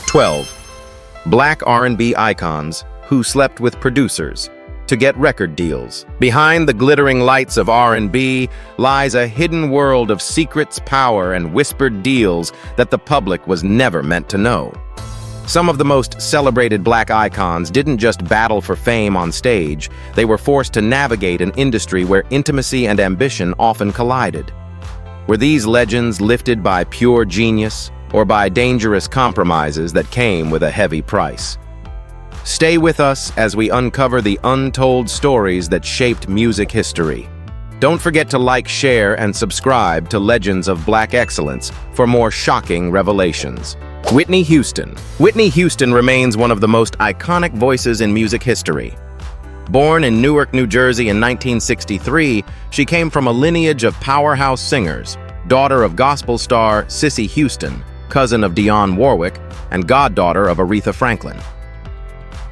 12. Black R&B icons who slept with producers to get record deals. Behind the glittering lights of R&B lies a hidden world of secrets, power, and whispered deals that the public was never meant to know. Some of the most celebrated black icons didn't just battle for fame on stage, they were forced to navigate an industry where intimacy and ambition often collided. Were these legends lifted by pure genius or by dangerous compromises that came with a heavy price? Stay with us as we uncover the untold stories that shaped music history. Don't forget to like, share, and subscribe to Legends of Black Excellence for more shocking revelations. Whitney Houston. Whitney Houston remains one of the most iconic voices in music history. Born in Newark, New Jersey in 1963, she came from a lineage of powerhouse singers, daughter of gospel star Cissy Houston, cousin of Dionne Warwick, and goddaughter of Aretha Franklin.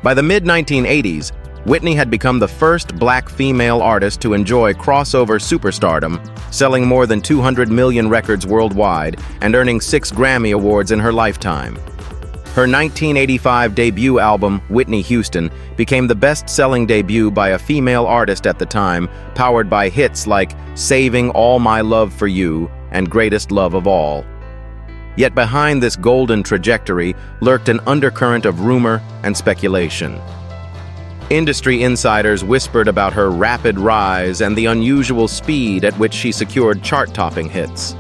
By the mid-1980s, Whitney had become the first black female artist to enjoy crossover superstardom, selling more than 200 million records worldwide and earning 6 Grammy Awards in her lifetime. Her 1985 debut album, Whitney Houston, became the best-selling debut by a female artist at the time, powered by hits like Saving All My Love for You and Greatest Love of All. Yet behind this golden trajectory lurked an undercurrent of rumor and speculation. Industry insiders whispered about her rapid rise and the unusual speed at which she secured chart-topping hits.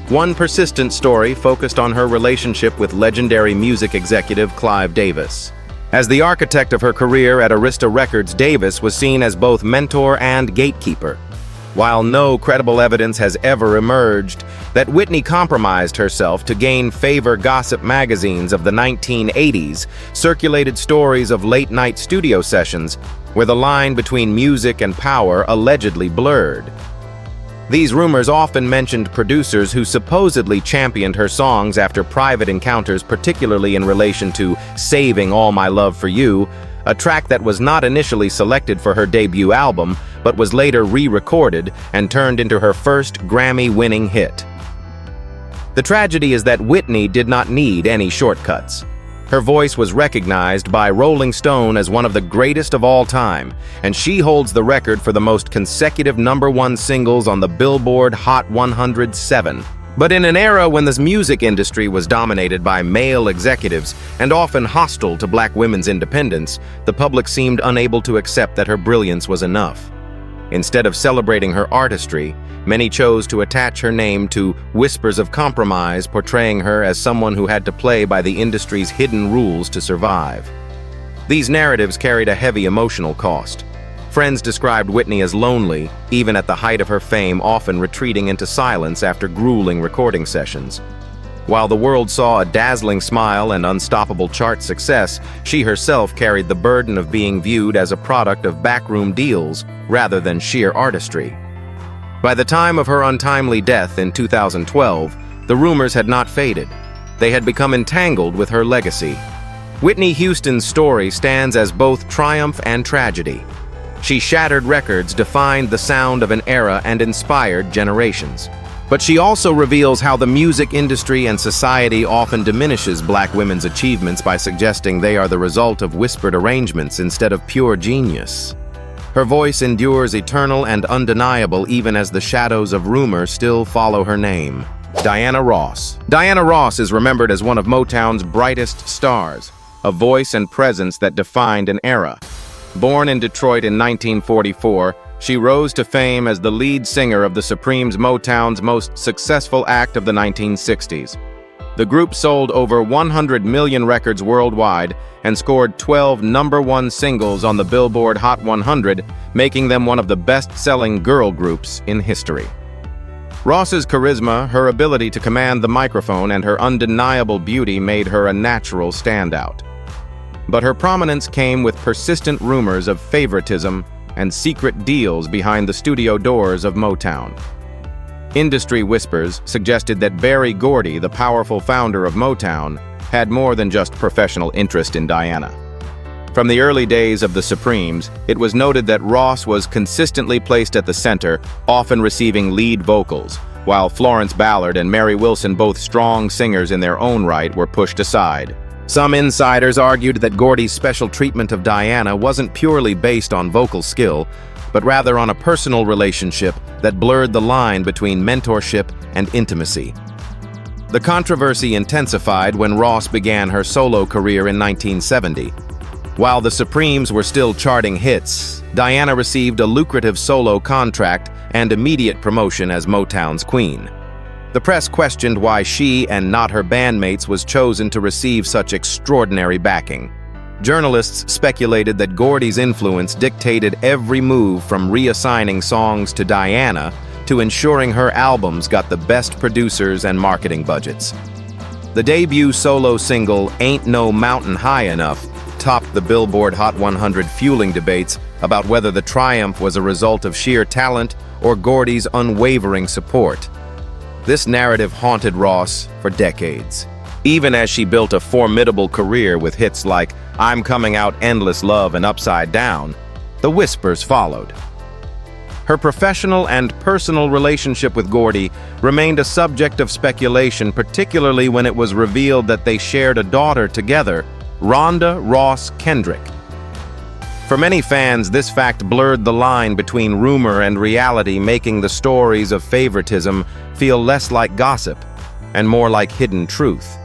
One persistent story focused on her relationship with legendary music executive Clive Davis. As the architect of her career at Arista Records, Davis was seen as both mentor and gatekeeper. While no credible evidence has ever emerged that Whitney compromised herself to gain favor, gossip magazines of the 1980s circulated stories of late-night studio sessions where the line between music and power allegedly blurred. These rumors often mentioned producers who supposedly championed her songs after private encounters, particularly in relation to Saving All My Love for You, a track that was not initially selected for her debut album, but was later re-recorded and turned into her first Grammy-winning hit. The tragedy is that Whitney did not need any shortcuts. Her voice was recognized by Rolling Stone as one of the greatest of all time, and she holds the record for the most consecutive #1 singles on the Billboard Hot 100. But in an era when the music industry was dominated by male executives and often hostile to black women's independence, the public seemed unable to accept that her brilliance was enough. Instead of celebrating her artistry, many chose to attach her name to whispers of compromise, portraying her as someone who had to play by the industry's hidden rules to survive. These narratives carried a heavy emotional cost. Friends described Whitney as lonely, even at the height of her fame, often retreating into silence after grueling recording sessions. While the world saw a dazzling smile and unstoppable chart success, she herself carried the burden of being viewed as a product of backroom deals rather than sheer artistry. By the time of her untimely death in 2012, the rumors had not faded. They had become entangled with her legacy. Whitney Houston's story stands as both triumph and tragedy. She shattered records, defined the sound of an era, and inspired generations. But she also reveals how the music industry and society often diminishes black women's achievements by suggesting they are the result of whispered arrangements instead of pure genius. Her voice endures eternal and undeniable even as the shadows of rumor still follow her name. Diana Ross. Diana Ross is remembered as one of Motown's brightest stars, a voice and presence that defined an era. Born in Detroit in 1944, she rose to fame as the lead singer of the Supremes, Motown's most successful act of the 1960s. The group sold over 100 million records worldwide and scored 12 #1 singles on the Billboard Hot 100, making them one of the best-selling girl groups in history. Ross's charisma, her ability to command the microphone, and her undeniable beauty made her a natural standout. But her prominence came with persistent rumors of favoritism and secret deals behind the studio doors of Motown. Industry whispers suggested that Berry Gordy, the powerful founder of Motown, had more than just professional interest in Diana. From the early days of the Supremes, it was noted that Ross was consistently placed at the center, often receiving lead vocals, while Florence Ballard and Mary Wilson, both strong singers in their own right, were pushed aside. Some insiders argued that Gordy's special treatment of Diana wasn't purely based on vocal skill, but rather on a personal relationship that blurred the line between mentorship and intimacy. The controversy intensified when Ross began her solo career in 1970. While the Supremes were still charting hits, Diana received a lucrative solo contract and immediate promotion as Motown's queen. The press questioned why she and not her bandmates was chosen to receive such extraordinary backing. Journalists speculated that Gordy's influence dictated every move from reassigning songs to Diana to ensuring her albums got the best producers and marketing budgets. The debut solo single, Ain't No Mountain High Enough, topped the Billboard Hot 100 fueling debates about whether the triumph was a result of sheer talent or Gordy's unwavering support. This narrative haunted Ross for decades. Even as she built a formidable career with hits like I'm Coming Out, Endless Love, and Upside Down, the whispers followed. Her professional and personal relationship with Gordy remained a subject of speculation, particularly when it was revealed that they shared a daughter together, Rhonda Ross Kendrick. For many fans, this fact blurred the line between rumor and reality, making the stories of favoritism feel less like gossip and more like hidden truth.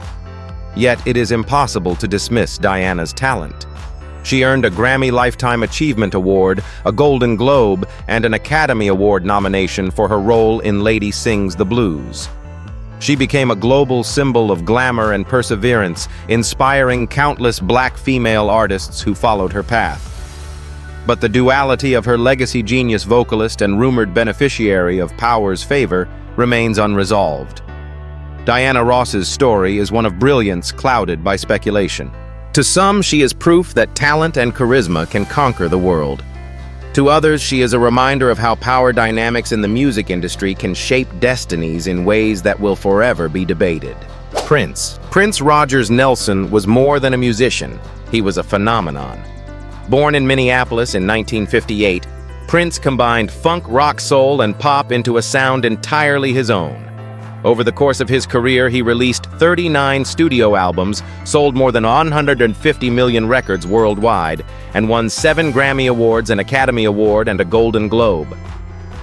Yet it is impossible to dismiss Diana's talent. She earned a Grammy Lifetime Achievement Award, a Golden Globe, and an Academy Award nomination for her role in Lady Sings the Blues. She became a global symbol of glamour and perseverance, inspiring countless Black female artists who followed her path. But the duality of her legacy genius vocalist and rumored beneficiary of power's favor remains unresolved. Diana Ross's story is one of brilliance clouded by speculation. To some, she is proof that talent and charisma can conquer the world. To others, she is a reminder of how power dynamics in the music industry can shape destinies in ways that will forever be debated. Prince Rogers Nelson was more than a musician. He was a phenomenon. Born in Minneapolis in 1958, Prince combined funk, rock, soul, and pop into a sound entirely his own. Over the course of his career, he released 39 studio albums, sold more than 150 million records worldwide, and won 7 Grammy Awards, an Academy Award, and a Golden Globe.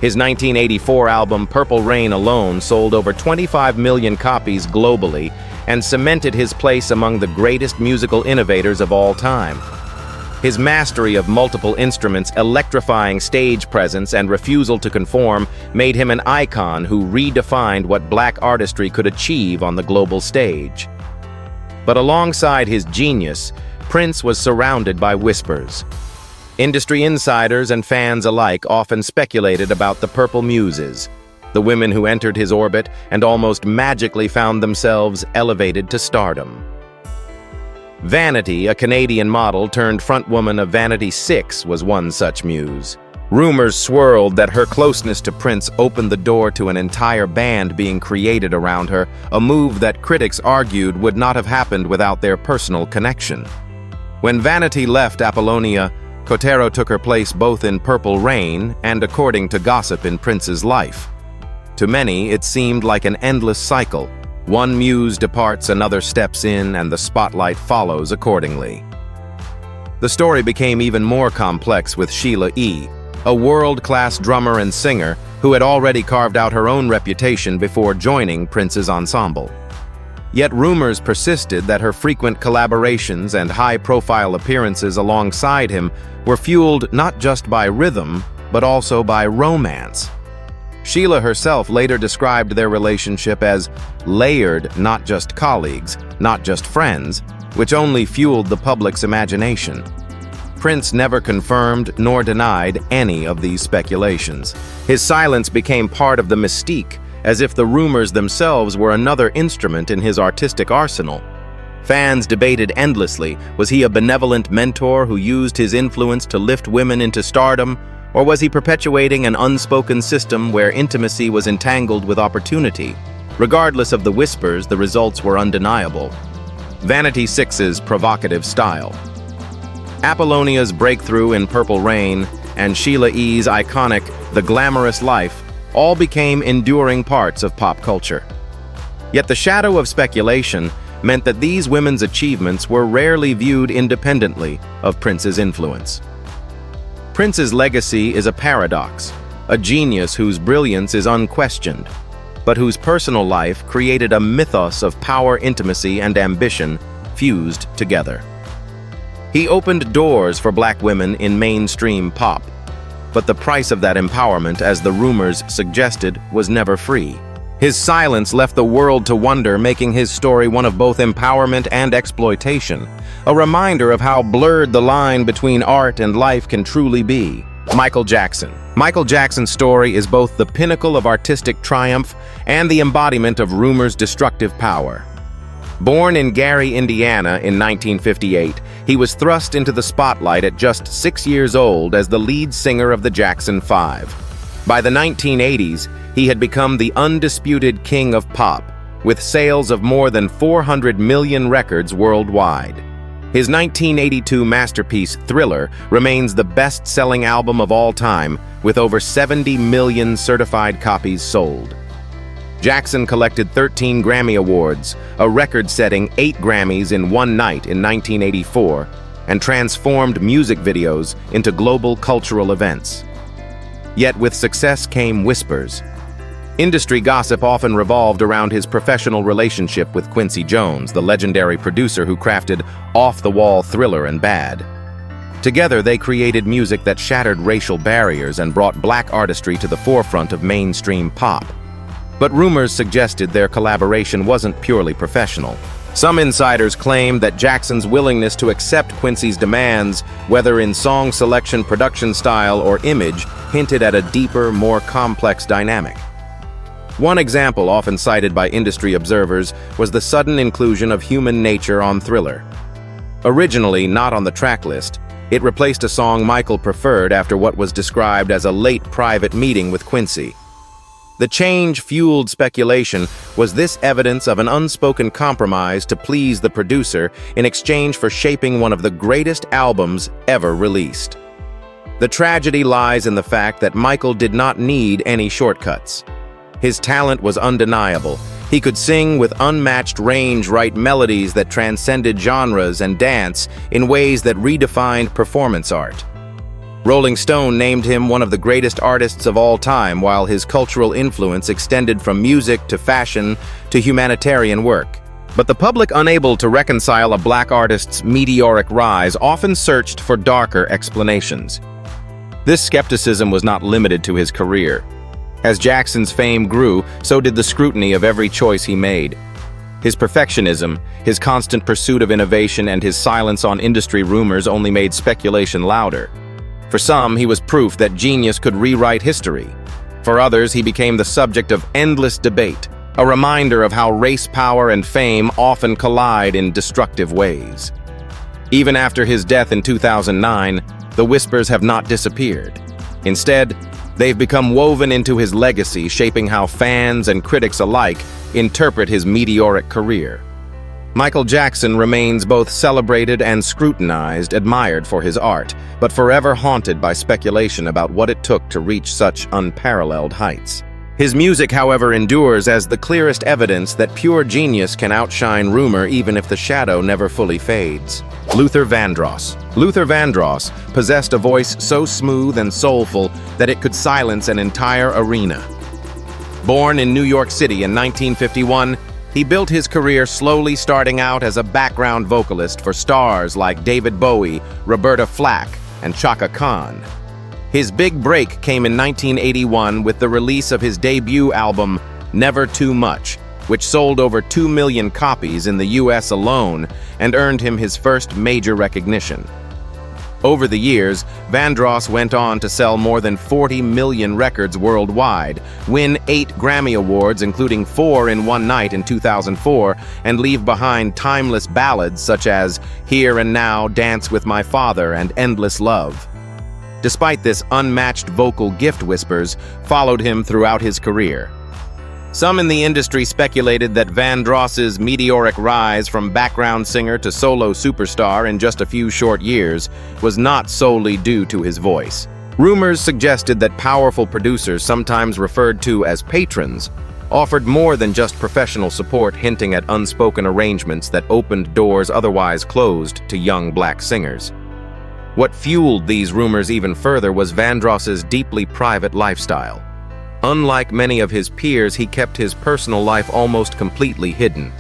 His 1984 album Purple Rain alone sold over 25 million copies globally and cemented his place among the greatest musical innovators of all time. His mastery of multiple instruments, electrifying stage presence, and refusal to conform made him an icon who redefined what Black artistry could achieve on the global stage. But alongside his genius, Prince was surrounded by whispers. Industry insiders and fans alike often speculated about the Purple Muses, the women who entered his orbit and almost magically found themselves elevated to stardom. Vanity, a Canadian model turned frontwoman of Vanity 6, was one such muse. Rumors swirled that her closeness to Prince opened the door to an entire band being created around her, a move that critics argued would not have happened without their personal connection. When Vanity left Apollonia, Cotero took her place both in Purple Rain and, according to gossip, in Prince's life. To many, it seemed like an endless cycle. One muse departs, another steps in, and the spotlight follows accordingly. The story became even more complex with Sheila E., a world-class drummer and singer who had already carved out her own reputation before joining Prince's ensemble. Yet rumors persisted that her frequent collaborations and high-profile appearances alongside him were fueled not just by rhythm, but also by romance. Sheila herself later described their relationship as layered, not just colleagues, not just friends, which only fueled the public's imagination. Prince never confirmed nor denied any of these speculations. His silence became part of the mystique, as if the rumors themselves were another instrument in his artistic arsenal. Fans debated endlessly, was he a benevolent mentor who used his influence to lift women into stardom, or was he perpetuating an unspoken system where intimacy was entangled with opportunity? Regardless of the whispers, the results were undeniable. Vanity 6's provocative style, Apollonia's breakthrough in Purple Rain, and Sheila E.'s iconic The Glamorous Life all became enduring parts of pop culture. Yet the shadow of speculation meant that these women's achievements were rarely viewed independently of Prince's influence. Prince's legacy is a paradox, a genius whose brilliance is unquestioned, but whose personal life created a mythos of power, intimacy, and ambition fused together. He opened doors for Black women in mainstream pop, but the price of that empowerment, as the rumors suggested, was never free. His silence left the world to wonder, making his story one of both empowerment and exploitation, a reminder of how blurred the line between art and life can truly be. Michael Jackson. Michael Jackson's story is both the pinnacle of artistic triumph and the embodiment of rumor's destructive power. Born in Gary, Indiana in 1958, he was thrust into the spotlight at just 6 years old as the lead singer of the Jackson 5. By the 1980s, he had become the undisputed king of pop, with sales of more than 400 million records worldwide. His 1982 masterpiece, Thriller, remains the best-selling album of all time, with over 70 million certified copies sold. Jackson collected 13 Grammy Awards, a record-setting 8 Grammys in one night in 1984, and transformed music videos into global cultural events. Yet with success came whispers. Industry gossip often revolved around his professional relationship with Quincy Jones, the legendary producer who crafted off-the-wall Thriller and Bad. Together, they created music that shattered racial barriers and brought Black artistry to the forefront of mainstream pop. But rumors suggested their collaboration wasn't purely professional. Some insiders claimed that Jackson's willingness to accept Quincy's demands, whether in song selection, production style, or image, hinted at a deeper, more complex dynamic. One example often cited by industry observers was the sudden inclusion of Human Nature on Thriller. Originally not on the track list, it replaced a song Michael preferred after what was described as a late private meeting with Quincy. The change fueled speculation. Was this evidence of an unspoken compromise to please the producer in exchange for shaping one of the greatest albums ever released? The tragedy lies in the fact that Michael did not need any shortcuts. His talent was undeniable. He could sing with unmatched range, write melodies that transcended genres, and dance in ways that redefined performance art. Rolling Stone named him one of the greatest artists of all time, while his cultural influence extended from music to fashion to humanitarian work. But the public, unable to reconcile a Black artist's meteoric rise, often searched for darker explanations. This skepticism was not limited to his career. As Jackson's fame grew, so did the scrutiny of every choice he made. His perfectionism, his constant pursuit of innovation, and his silence on industry rumors only made speculation louder. For some, he was proof that genius could rewrite history. For others, he became the subject of endless debate, a reminder of how race power and fame often collide in destructive ways. Even after his death in 2009, the whispers have not disappeared. Instead, they've become woven into his legacy, shaping how fans and critics alike interpret his meteoric career. Michael Jackson remains both celebrated and scrutinized, admired for his art, but forever haunted by speculation about what it took to reach such unparalleled heights. His music, however, endures as the clearest evidence that pure genius can outshine rumor even if the shadow never fully fades. Luther Vandross. Luther Vandross possessed a voice so smooth and soulful that it could silence an entire arena. Born in New York City in 1951, he built his career slowly, starting out as a background vocalist for stars like David Bowie, Roberta Flack, and Chaka Khan. His big break came in 1981 with the release of his debut album, Never Too Much, which sold over 2 million copies in the US alone and earned him his first major recognition. Over the years, Vandross went on to sell more than 40 million records worldwide, win 8 Grammy Awards, including 4 in one night in 2004, and leave behind timeless ballads such as Here and Now, Dance with My Father, and Endless Love. Despite this, unmatched vocal gift, whispers followed him throughout his career. Some in the industry speculated that Vandross's meteoric rise from background singer to solo superstar in just a few short years was not solely due to his voice. Rumors suggested that powerful producers, sometimes referred to as patrons, offered more than just professional support, hinting at unspoken arrangements that opened doors otherwise closed to young black singers. What fueled these rumors even further was Vandross's deeply private lifestyle. Unlike many of his peers, he kept his personal life almost completely hidden.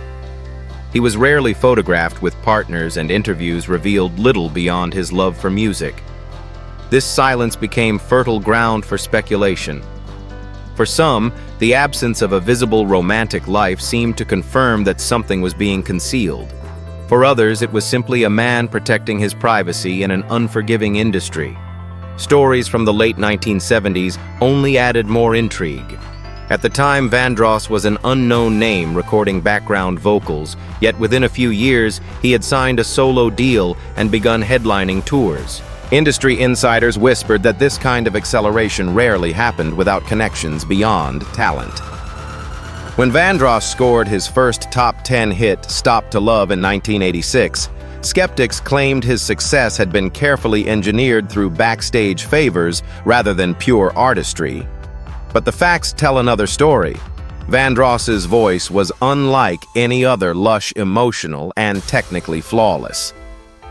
He was rarely photographed with partners, and interviews revealed little beyond his love for music. This silence became fertile ground for speculation. For some, the absence of a visible romantic life seemed to confirm that something was being concealed. For others, it was simply a man protecting his privacy in an unforgiving industry. Stories from the late 1970s only added more intrigue. At the time, Vandross was an unknown name recording background vocals, yet within a few years, he had signed a solo deal and begun headlining tours. Industry insiders whispered that this kind of acceleration rarely happened without connections beyond talent. When Vandross scored his first top 10 hit, Stop to Love, in 1986, skeptics claimed his success had been carefully engineered through backstage favors rather than pure artistry. But the facts tell another story. Vandross's voice was unlike any other, lush, emotional, and technically flawless.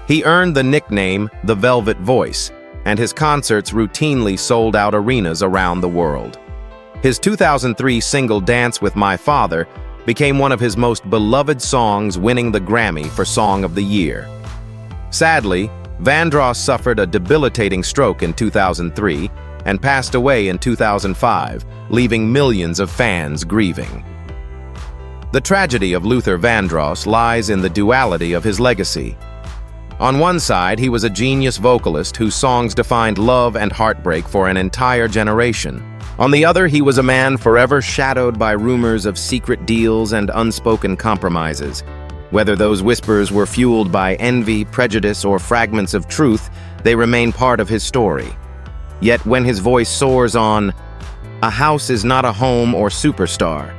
He earned the nickname the Velvet Voice, and his concerts routinely sold out arenas around the world. His 2003 single Dance with My Father became one of his most beloved songs, winning the Grammy for Song of the Year. Sadly, Vandross suffered a debilitating stroke in 2003 and passed away in 2005, leaving millions of fans grieving. The tragedy of Luther Vandross lies in the duality of his legacy. On one side, he was a genius vocalist whose songs defined love and heartbreak for an entire generation. On the other, he was a man forever shadowed by rumors of secret deals and unspoken compromises. Whether those whispers were fueled by envy, prejudice, or fragments of truth, they remain part of his story. Yet when his voice soars on "A House Is Not a Home" or "Superstar,"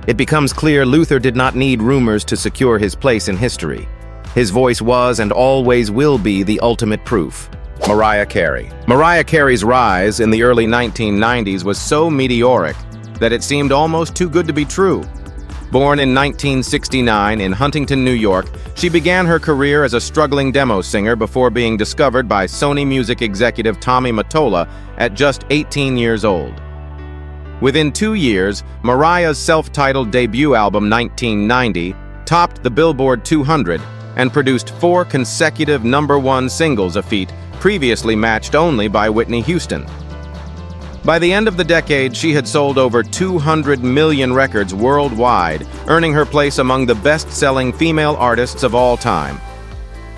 it becomes clear Luther did not need rumors to secure his place in history. His voice was and always will be the ultimate proof. Mariah Carey. Mariah Carey's rise in the early 1990s was so meteoric that it seemed almost too good to be true. Born in 1969 in Huntington, New York, she began her career as a struggling demo singer before being discovered by Sony Music executive Tommy Mottola at just 18 years old. Within 2 years, Mariah's self-titled debut album, 1990, topped the Billboard 200 and produced 4 consecutive #1 singles, a feat previously matched only by Whitney Houston. By the end of the decade, she had sold over 200 million records worldwide, earning her place among the best-selling female artists of all time.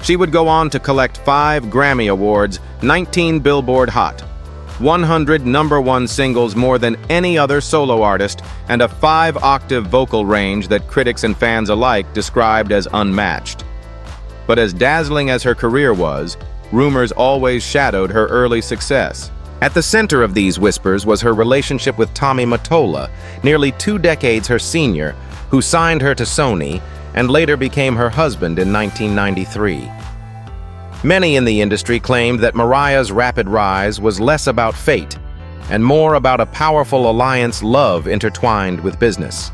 She would go on to collect 5 Grammy Awards, 19 Billboard Hot, 100 #1 singles, more than any other solo artist, and a 5-octave vocal range that critics and fans alike described as unmatched. But as dazzling as her career was, rumors always shadowed her early success. At the center of these whispers was her relationship with Tommy Mottola, nearly 2 decades her senior, who signed her to Sony and later became her husband in 1993. Many in the industry claimed that Mariah's rapid rise was less about fate and more about a powerful alliance, love intertwined with business.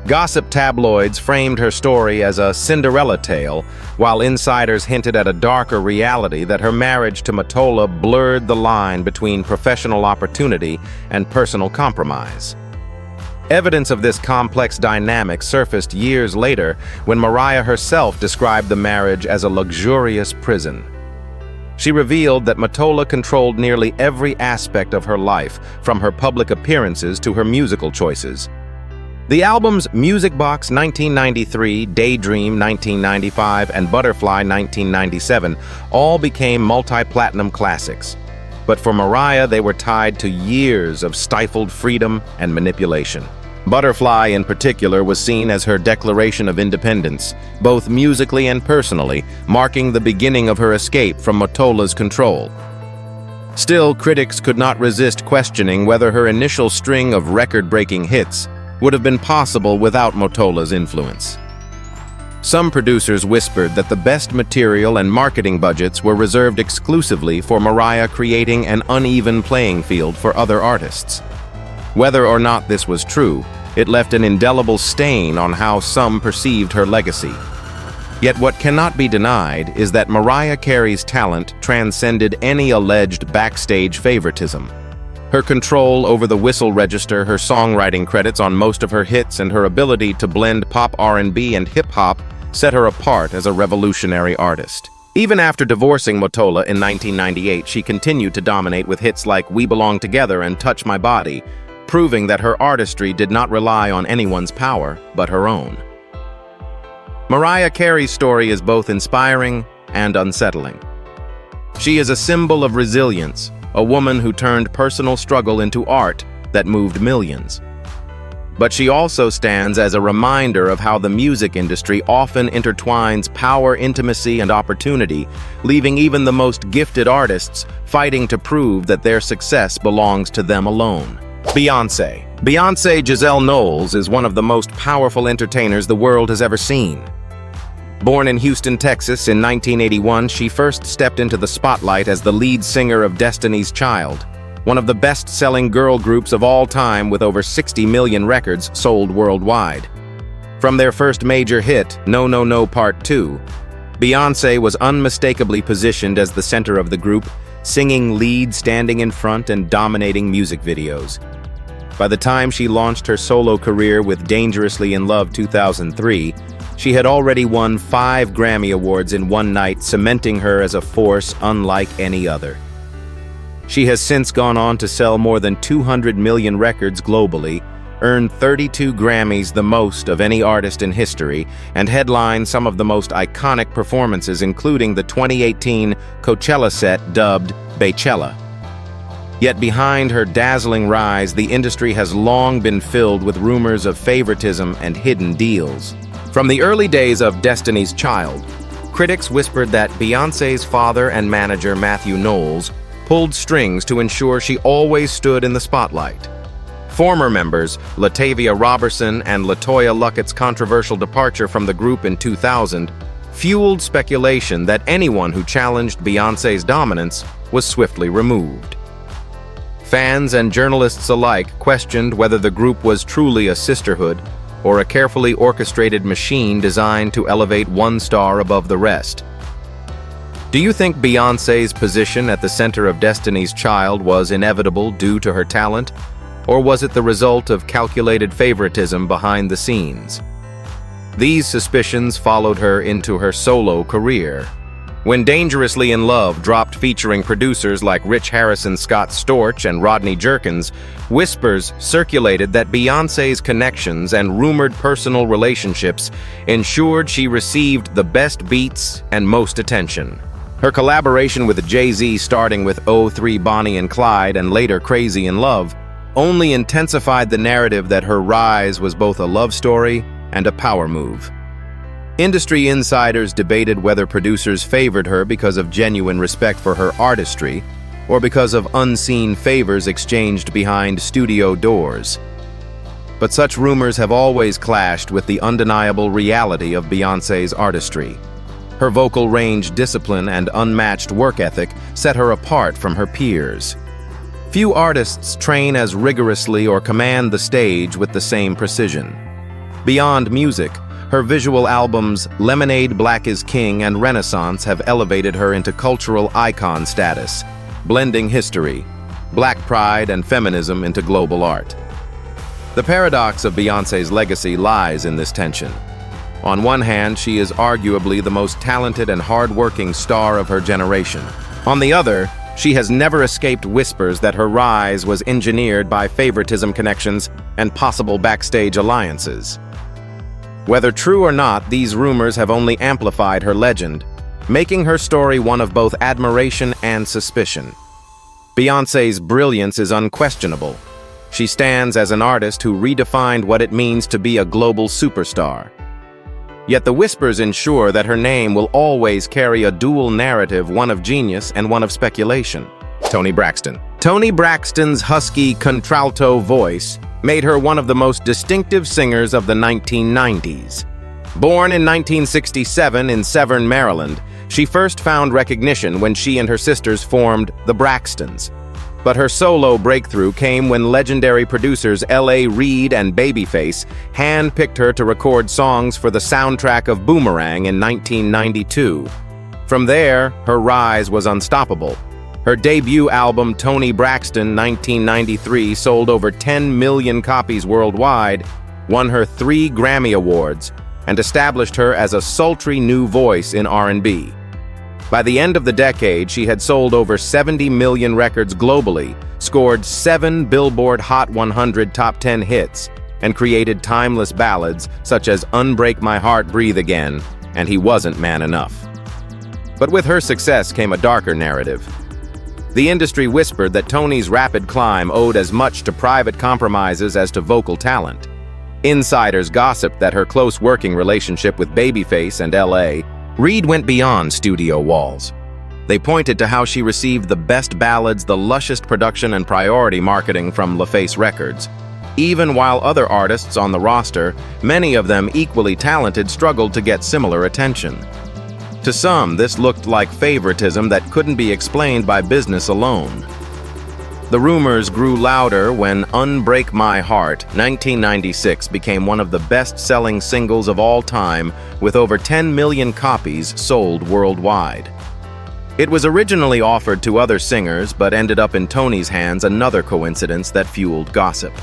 Gossip tabloids framed her story as a Cinderella tale, while insiders hinted at a darker reality that her marriage to Mottola blurred the line between professional opportunity and personal compromise. Evidence of this complex dynamic surfaced years later when Mariah herself described the marriage as a luxurious prison. She revealed that Mottola controlled nearly every aspect of her life, from her public appearances to her musical choices. The albums Music Box 1993, Daydream 1995, and Butterfly 1997 all became multi-platinum classics. But for Mariah, they were tied to years of stifled freedom and manipulation. Butterfly, in particular, was seen as her declaration of independence, both musically and personally, marking the beginning of her escape from Mottola's control. Still, critics could not resist questioning whether her initial string of record-breaking hits would have been possible without Mottola's influence. Some producers whispered that the best material and marketing budgets were reserved exclusively for Mariah, creating an uneven playing field for other artists. Whether or not this was true, It left an indelible stain on how some perceived her legacy. Yet what cannot be denied is that Mariah Carey's talent transcended any alleged backstage favoritism. Her control over the whistle register, her songwriting credits on most of her hits, and her ability to blend pop R&B and hip-hop set her apart as a revolutionary artist. Even after divorcing Mottola in 1998, she continued to dominate with hits like We Belong Together and Touch My Body, proving that her artistry did not rely on anyone's power but her own. Mariah Carey's story is both inspiring and unsettling. She is a symbol of resilience, a woman who turned personal struggle into art that moved millions. But she also stands as a reminder of how the music industry often intertwines power, intimacy, and opportunity, leaving even the most gifted artists fighting to prove that their success belongs to them alone. Beyoncé. Beyoncé Giselle Knowles is one of the most powerful entertainers the world has ever seen. Born in Houston, Texas in 1981, she first stepped into the spotlight as the lead singer of Destiny's Child, one of the best-selling girl groups of all time with over 60 million records sold worldwide. From their first major hit, No No No Part 2, Beyoncé was unmistakably positioned as the center of the group, singing lead, standing in front, and dominating music videos. By the time she launched her solo career with Dangerously in Love 2003, she had already won 5 Grammy Awards in one night, cementing her as a force unlike any other. She has since gone on to sell more than 200 million records globally, earn 32 Grammys, the most of any artist in history, and headline some of the most iconic performances, including the 2018 Coachella set dubbed Betrayal. Yet behind her dazzling rise, the industry has long been filled with rumors of favoritism and hidden deals. From the early days of Destiny's Child, critics whispered that Beyoncé's father and manager Matthew Knowles pulled strings to ensure she always stood in the spotlight. Former members Latavia Robertson and LaToya Luckett's controversial departure from the group in 2000 fueled speculation that anyone who challenged Beyoncé's dominance was swiftly removed. Fans and journalists alike questioned whether the group was truly a sisterhood or a carefully orchestrated machine designed to elevate one star above the rest. Do you think Beyoncé's position at the center of Destiny's Child was inevitable due to her talent, or was it the result of calculated favoritism behind the scenes? These suspicions followed her into her solo career. When Dangerously in Love dropped featuring producers like Rich Harrison, Scott Storch, and Rodney Jerkins, whispers circulated that Beyoncé's connections and rumored personal relationships ensured she received the best beats and most attention. Her collaboration with Jay-Z, starting with '03 Bonnie and Clyde and later Crazy in Love, only intensified the narrative that her rise was both a love story and a power move. Industry insiders debated whether producers favored her because of genuine respect for her artistry or because of unseen favors exchanged behind studio doors. But such rumors have always clashed with the undeniable reality of Beyoncé's artistry. Her vocal range, discipline, and unmatched work ethic set her apart from her peers. Few artists train as rigorously or command the stage with the same precision. Beyond music, her visual albums Lemonade, Black is King, and Renaissance have elevated her into cultural icon status, blending history, Black pride, and feminism into global art. The paradox of Beyoncé's legacy lies in this tension. On one hand, she is arguably the most talented and hard-working star of her generation. On the other, she has never escaped whispers that her rise was engineered by favoritism connections and possible backstage alliances. Whether true or not, these rumors have only amplified her legend, making her story one of both admiration and suspicion. Beyoncé's brilliance is unquestionable. She stands as an artist who redefined what it means to be a global superstar. Yet the whispers ensure that her name will always carry a dual narrative, one of genius and one of speculation. Toni Braxton. Toni Braxton's husky contralto voice made her one of the most distinctive singers of the 1990s. Born in 1967 in Severn, Maryland, she first found recognition when she and her sisters formed the Braxtons. But her solo breakthrough came when legendary producers L.A. Reid and Babyface hand-picked her to record songs for the soundtrack of Boomerang in 1992. From there, her rise was unstoppable. Her debut album, Toni Braxton, 1993, sold over 10 million copies worldwide, won her 3 Grammy Awards, and established her as a sultry new voice in R&B. By the end of the decade, she had sold over 70 million records globally, scored 7 Billboard Hot 100 Top 10 hits, and created timeless ballads such as Unbreak My Heart, Breathe Again, and He Wasn't Man Enough. But with her success came a darker narrative. The industry whispered that Toni's rapid climb owed as much to private compromises as to vocal talent. Insiders gossiped that her close working relationship with Babyface and L.A. Reid went beyond studio walls. They pointed to how she received the best ballads, the lushest production, and priority marketing from LaFace Records. Even while other artists on the roster, many of them equally talented, struggled to get similar attention. To some, this looked like favoritism that couldn't be explained by business alone. The rumors grew louder when Unbreak My Heart, 1996, became one of the best-selling singles of all time, with over 10 million copies sold worldwide. It was originally offered to other singers, but ended up in Toni's hands, another coincidence that fueled gossip.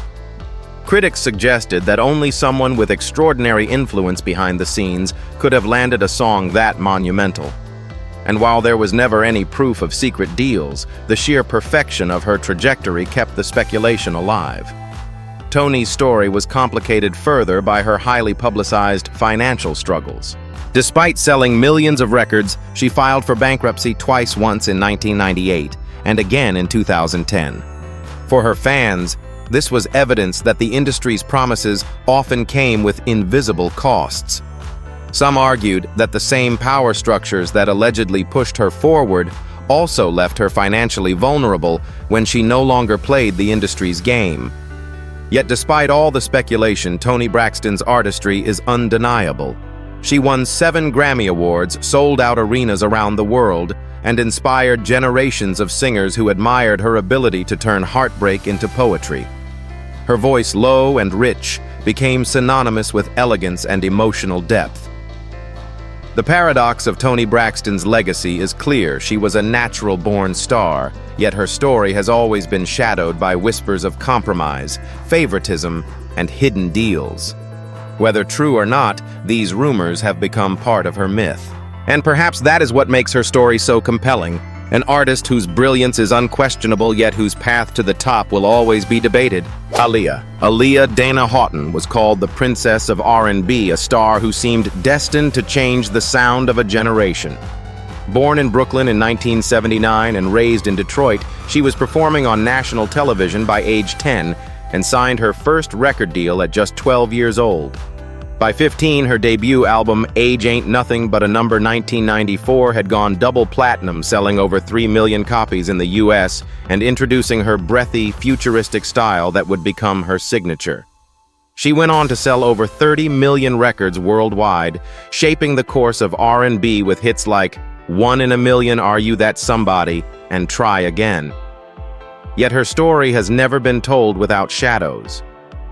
Critics suggested that only someone with extraordinary influence behind the scenes could have landed a song that monumental. And while there was never any proof of secret deals, the sheer perfection of her trajectory kept the speculation alive. Toni's story was complicated further by her highly publicized financial struggles. Despite selling millions of records, she filed for bankruptcy twice, once in 1998 and again in 2010. For her fans, this was evidence that the industry's promises often came with invisible costs. Some argued that the same power structures that allegedly pushed her forward also left her financially vulnerable when she no longer played the industry's game. Yet despite all the speculation, Toni Braxton's artistry is undeniable. She won 7 Grammy Awards, sold out arenas around the world, and inspired generations of singers who admired her ability to turn heartbreak into poetry. Her voice, low and rich, became synonymous with elegance and emotional depth. The paradox of Toni Braxton's legacy is clear. She was a natural-born star, yet her story has always been shadowed by whispers of compromise, favoritism, and hidden deals. Whether true or not, these rumors have become part of her myth. And perhaps that is what makes her story so compelling. An artist whose brilliance is unquestionable, yet whose path to the top will always be debated. Aaliyah Dana Houghton was called the Princess of R&B, a star who seemed destined to change the sound of a generation. Born in Brooklyn in 1979 and raised in Detroit, she was performing on national television by age 10 and signed her first record deal at just 12 years old. By 15, her debut album, Age Ain't Nothing But a Number 1994, had gone double platinum, selling over 3 million copies in the US and introducing her breathy, futuristic style that would become her signature. She went on to sell over 30 million records worldwide, shaping the course of R&B with hits like One in a Million, Are You That Somebody, and Try Again. Yet her story has never been told without shadows.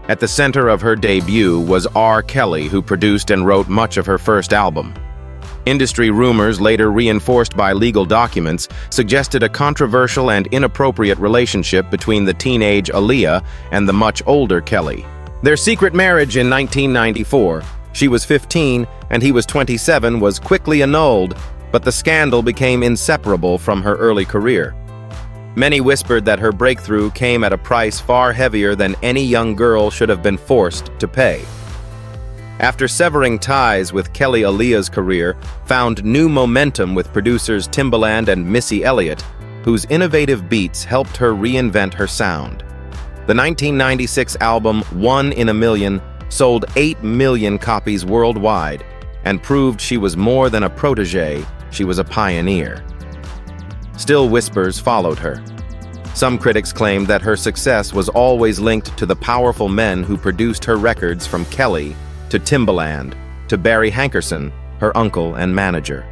At the center of her debut was R. Kelly, who produced and wrote much of her first album. Industry rumors, later reinforced by legal documents, suggested a controversial and inappropriate relationship between the teenage Aaliyah and the much older Kelly. Their secret marriage in 1994, she was 15 and he was 27, was quickly annulled, but the scandal became inseparable from her early career. Many whispered that her breakthrough came at a price far heavier than any young girl should have been forced to pay. After severing ties with Kelly, Aaliyah's career found new momentum with producers Timbaland and Missy Elliott, whose innovative beats helped her reinvent her sound. The 1996 album One in a Million sold 8 million copies worldwide and proved she was more than a protege, she was a pioneer. Still, whispers followed her. Some critics claimed that her success was always linked to the powerful men who produced her records, from Kelly to Timbaland to Barry Hankerson, her uncle and manager.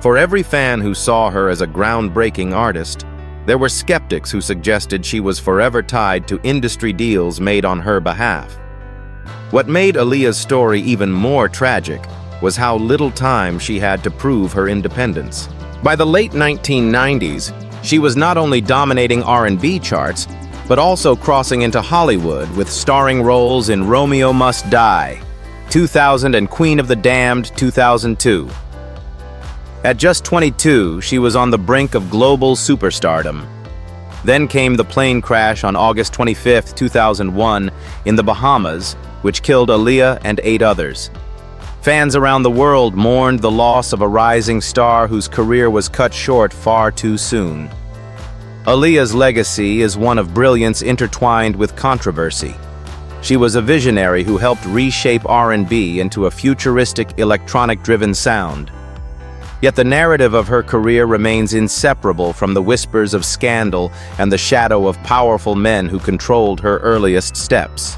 For every fan who saw her as a groundbreaking artist, There were skeptics who suggested she was forever tied to industry deals made on her behalf. What made Aaliyah's story even more tragic was how little time she had to prove her independence. By the late 1990s, she was not only dominating R&B charts, but also crossing into Hollywood with starring roles in Romeo Must Die, 2000 and Queen of the Damned, 2002. At just 22, she was on the brink of global superstardom. Then came the plane crash on August 25, 2001, in the Bahamas, which killed Aaliyah and 8 others. Fans around the world mourned the loss of a rising star whose career was cut short far too soon. Aaliyah's legacy is one of brilliance intertwined with controversy. She was a visionary who helped reshape R&B into a futuristic, electronic-driven sound. Yet the narrative of her career remains inseparable from the whispers of scandal and the shadow of powerful men who controlled her earliest steps.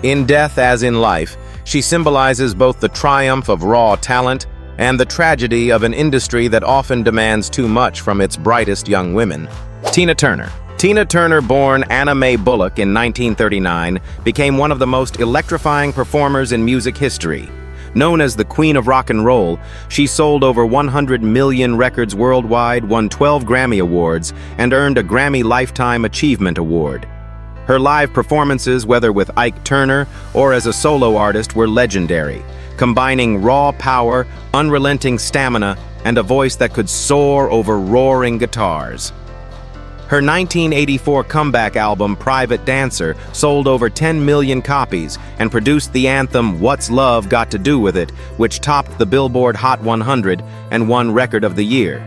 In death as in life, she symbolizes both the triumph of raw talent and the tragedy of an industry that often demands too much from its brightest young women. Tina Turner. Tina Turner, born Anna Mae Bullock in 1939, became one of the most electrifying performers in music history. Known as the Queen of Rock and Roll, she sold over 100 million records worldwide, won 12 Grammy Awards, and earned a Grammy Lifetime Achievement Award. Her live performances, whether with Ike Turner or as a solo artist, were legendary, combining raw power, unrelenting stamina, and a voice that could soar over roaring guitars. Her 1984 comeback album, Private Dancer, sold over 10 million copies and produced the anthem What's Love Got to Do With It, which topped the Billboard Hot 100 and won Record of the Year.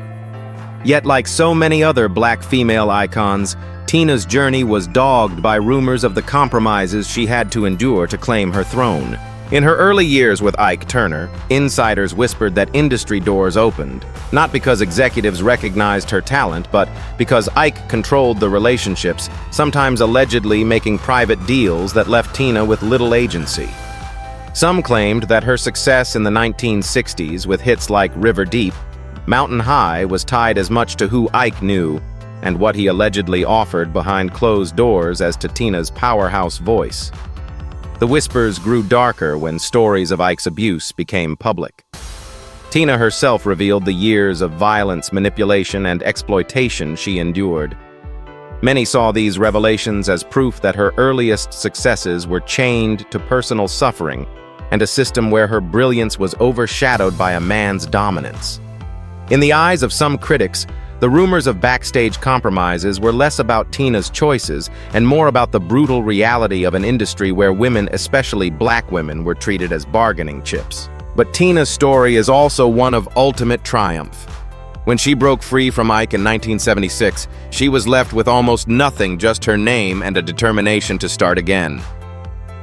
Yet, like so many other black female icons, Tina's journey was dogged by rumors of the compromises she had to endure to claim her throne. In her early years with Ike Turner, insiders whispered that industry doors opened, not because executives recognized her talent, but because Ike controlled the relationships, sometimes allegedly making private deals that left Tina with little agency. Some claimed that her success in the 1960s with hits like River Deep, Mountain High was tied as much to who Ike knew and what he allegedly offered behind closed doors as to Tina's powerhouse voice. The whispers grew darker when stories of Ike's abuse became public. Tina herself revealed the years of violence, manipulation, and exploitation she endured. Many saw these revelations as proof that her earliest successes were chained to personal suffering and a system where her brilliance was overshadowed by a man's dominance. In the eyes of some critics, the rumors of backstage compromises were less about Tina's choices and more about the brutal reality of an industry where women, especially black women, were treated as bargaining chips. But Tina's story is also one of ultimate triumph. When she broke free from Ike in 1976, she was left with almost nothing, just her name and a determination to start again.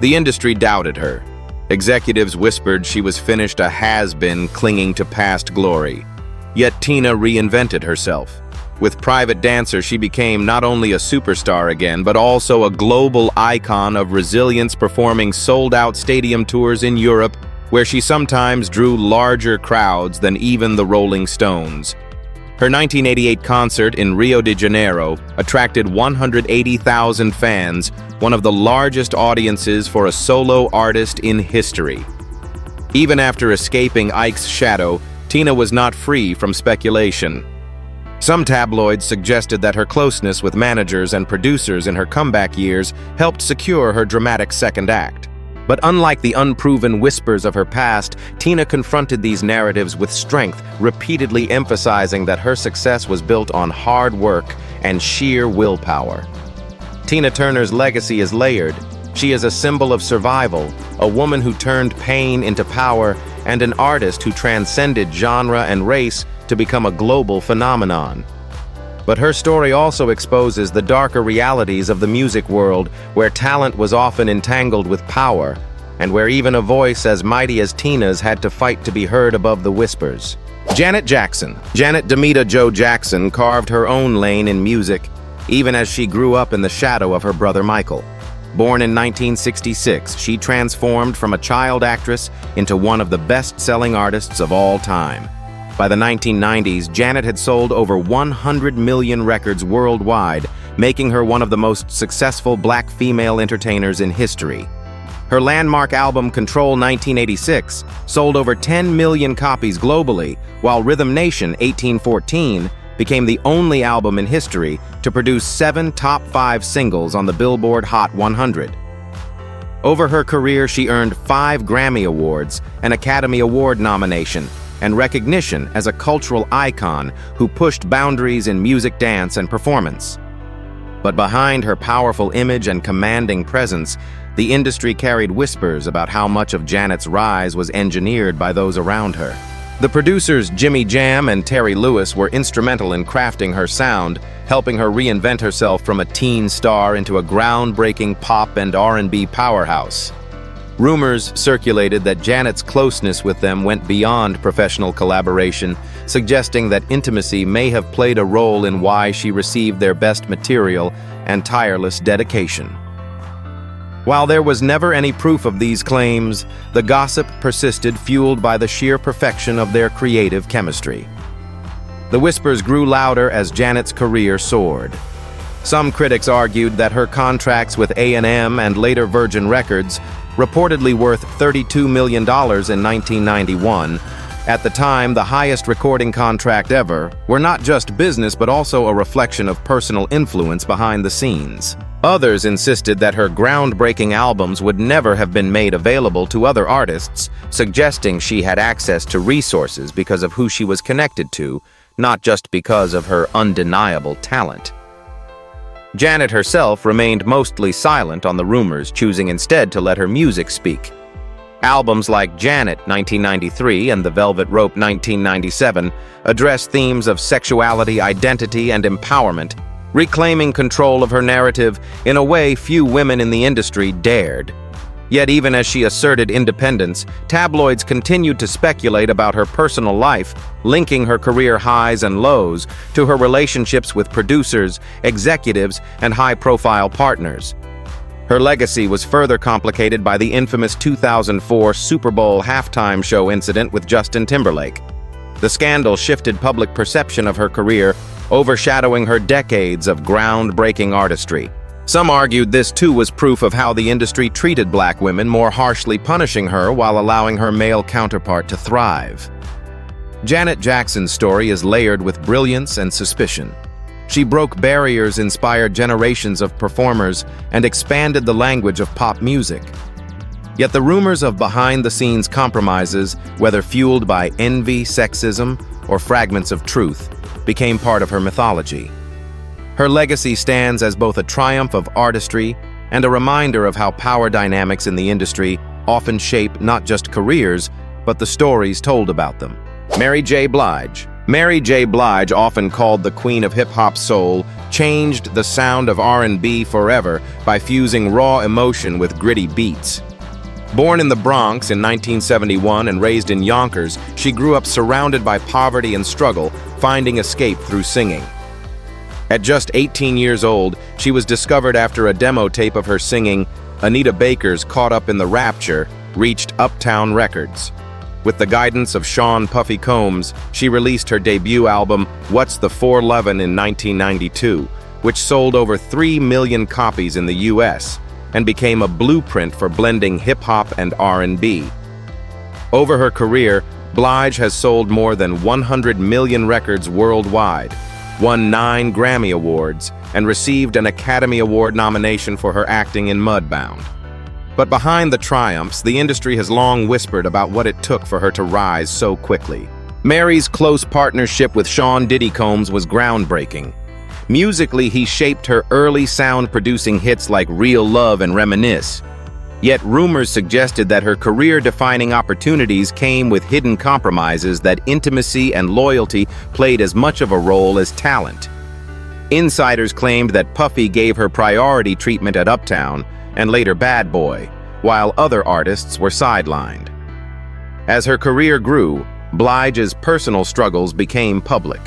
The industry doubted her. Executives whispered she was finished, a has-been clinging to past glory. Yet Tina reinvented herself. With Private Dancer, she became not only a superstar again, but also a global icon of resilience, performing sold-out stadium tours in Europe, where she sometimes drew larger crowds than even the Rolling Stones. Her 1988 concert in Rio de Janeiro attracted 180,000 fans, one of the largest audiences for a solo artist in history. Even after escaping Ike's shadow, Tina was not free from speculation. Some tabloids suggested that her closeness with managers and producers in her comeback years helped secure her dramatic second act. But unlike the unproven whispers of her past, Tina confronted these narratives with strength, repeatedly emphasizing that her success was built on hard work and sheer willpower. Tina Turner's legacy is layered. She is a symbol of survival, a woman who turned pain into power, and an artist who transcended genre and race to become a global phenomenon. But her story also exposes the darker realities of the music world, where talent was often entangled with power, and where even a voice as mighty as Tina's had to fight to be heard above the whispers. Janet Jackson. Janet Demita Jo Jackson carved her own lane in music, even as she grew up in the shadow of her brother Michael. Born in 1966, she transformed from a child actress into one of the best-selling artists of all time. By the 1990s, Janet had sold over 100 million records worldwide, making her one of the most successful black female entertainers in history. Her landmark album, Control 1986, sold over 10 million copies globally, while Rhythm Nation 1814 became the only album in history to produce 7 top 5 singles on the Billboard Hot 100. Over her career, she earned 5 Grammy Awards, an Academy Award nomination, and recognition as a cultural icon who pushed boundaries in music, dance, and performance. But behind her powerful image and commanding presence, the industry carried whispers about how much of Janet's rise was engineered by those around her. The producers Jimmy Jam and Terry Lewis were instrumental in crafting her sound, helping her reinvent herself from a teen star into a groundbreaking pop and R&B powerhouse. Rumors circulated that Janet's closeness with them went beyond professional collaboration, suggesting that intimacy may have played a role in why she received their best material and tireless dedication. While there was never any proof of these claims, the gossip persisted, fueled by the sheer perfection of their creative chemistry. The whispers grew louder as Janet's career soared. Some critics argued that her contracts with A&M and later Virgin Records, reportedly worth $32 million in 1991, at the time the highest recording contract ever, were not just business but also a reflection of personal influence behind the scenes. Others insisted that her groundbreaking albums would never have been made available to other artists, suggesting she had access to resources because of who she was connected to, not just because of her undeniable talent. Janet herself remained mostly silent on the rumors, choosing instead to let her music speak. Albums like Janet 1993 and The Velvet Rope 1997 address themes of sexuality, identity, and empowerment, reclaiming control of her narrative in a way few women in the industry dared. Yet even as she asserted independence, tabloids continued to speculate about her personal life, linking her career highs and lows to her relationships with producers, executives, and high-profile partners. Her legacy was further complicated by the infamous 2004 Super Bowl halftime show incident with Justin Timberlake. The scandal shifted public perception of her career, overshadowing her decades of groundbreaking artistry. Some argued this too was proof of how the industry treated black women, more harshly punishing her while allowing her male counterpart to thrive. Janet Jackson's story is layered with brilliance and suspicion. She broke barriers, inspired generations of performers, and expanded the language of pop music. Yet the rumors of behind-the-scenes compromises, whether fueled by envy, sexism, or fragments of truth, became part of her mythology. Her legacy stands as both a triumph of artistry and a reminder of how power dynamics in the industry often shape not just careers, but the stories told about them. Mary J. Blige. Mary J. Blige, often called the Queen of Hip-Hop Soul, changed the sound of R&B forever by fusing raw emotion with gritty beats. Born in the Bronx in 1971 and raised in Yonkers, she grew up surrounded by poverty and struggle, finding escape through singing. At just 18 years old, she was discovered after a demo tape of her singing Anita Baker's Caught Up in the Rapture reached Uptown Records. With the guidance of Sean Puffy Combs, she released her debut album What's the 411 in 1992, which sold over 3 million copies in the US and became a blueprint for blending hip-hop and R&B. Over her career, Blige has sold more than 100 million records worldwide, won 9 Grammy Awards, and received an Academy Award nomination for her acting in Mudbound. But behind the triumphs, the industry has long whispered about what it took for her to rise so quickly. Mary's close partnership with Sean Diddy Combs was groundbreaking. Musically, he shaped her early sound-producing hits like Real Love and Reminisce. Yet rumors suggested that her career-defining opportunities came with hidden compromises, that intimacy and loyalty played as much of a role as talent. Insiders claimed that Puffy gave her priority treatment at Uptown and later Bad Boy, while other artists were sidelined. As her career grew, Blige's personal struggles became public.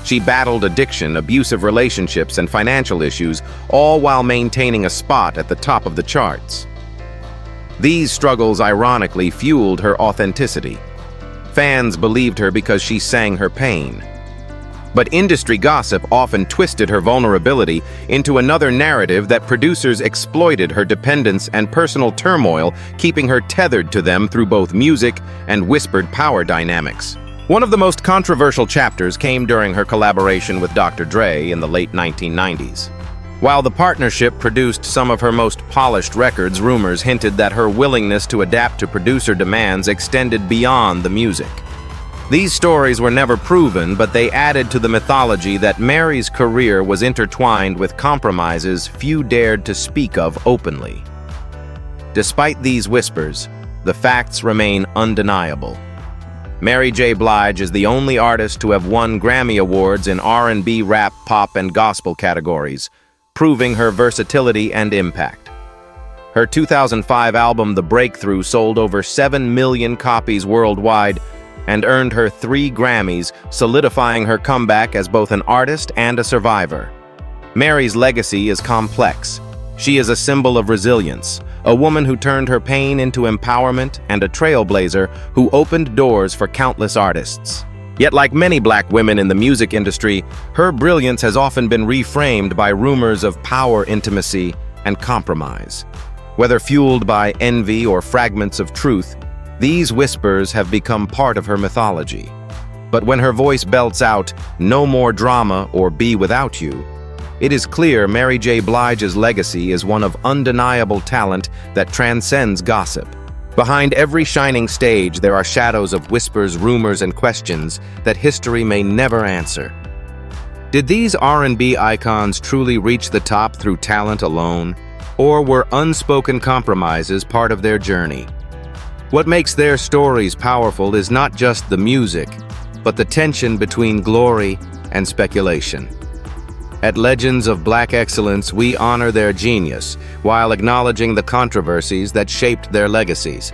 She battled addiction, abusive relationships, and financial issues, all while maintaining a spot at the top of the charts. These struggles ironically fueled her authenticity. Fans believed her because she sang her pain. But industry gossip often twisted her vulnerability into another narrative that producers exploited her dependence and personal turmoil, keeping her tethered to them through both music and whispered power dynamics. One of the most controversial chapters came during her collaboration with Dr. Dre in the late 1990s. While the partnership produced some of her most polished records, rumors hinted that her willingness to adapt to producer demands extended beyond the music. These stories were never proven, but they added to the mythology that Mary's career was intertwined with compromises few dared to speak of openly. Despite these whispers, the facts remain undeniable. Mary J. Blige is the only artist to have won Grammy Awards in R&B, rap, pop, and gospel categories, proving her versatility and impact. Her 2005 album, The Breakthrough, sold over 7 million copies worldwide and earned her 3 Grammys, solidifying her comeback as both an artist and a survivor. Mary's legacy is complex. She is a symbol of resilience, a woman who turned her pain into empowerment, and a trailblazer who opened doors for countless artists. Yet, like many Black women in the music industry, her brilliance has often been reframed by rumors of power, intimacy, and compromise. Whether fueled by envy or fragments of truth, these whispers have become part of her mythology. But when her voice belts out, "No more drama" or "Be without you," it is clear Mary J. Blige's legacy is one of undeniable talent that transcends gossip. Behind every shining stage, there are shadows of whispers, rumors, and questions that history may never answer. Did these R&B icons truly reach the top through talent alone, or were unspoken compromises part of their journey? What makes their stories powerful is not just the music, but the tension between glory and speculation. At Legends of Black Excellence, we honor their genius while acknowledging the controversies that shaped their legacies.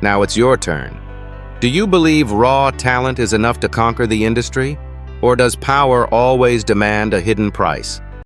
Now it's your turn. Do you believe raw talent is enough to conquer the industry? Or does power always demand a hidden price?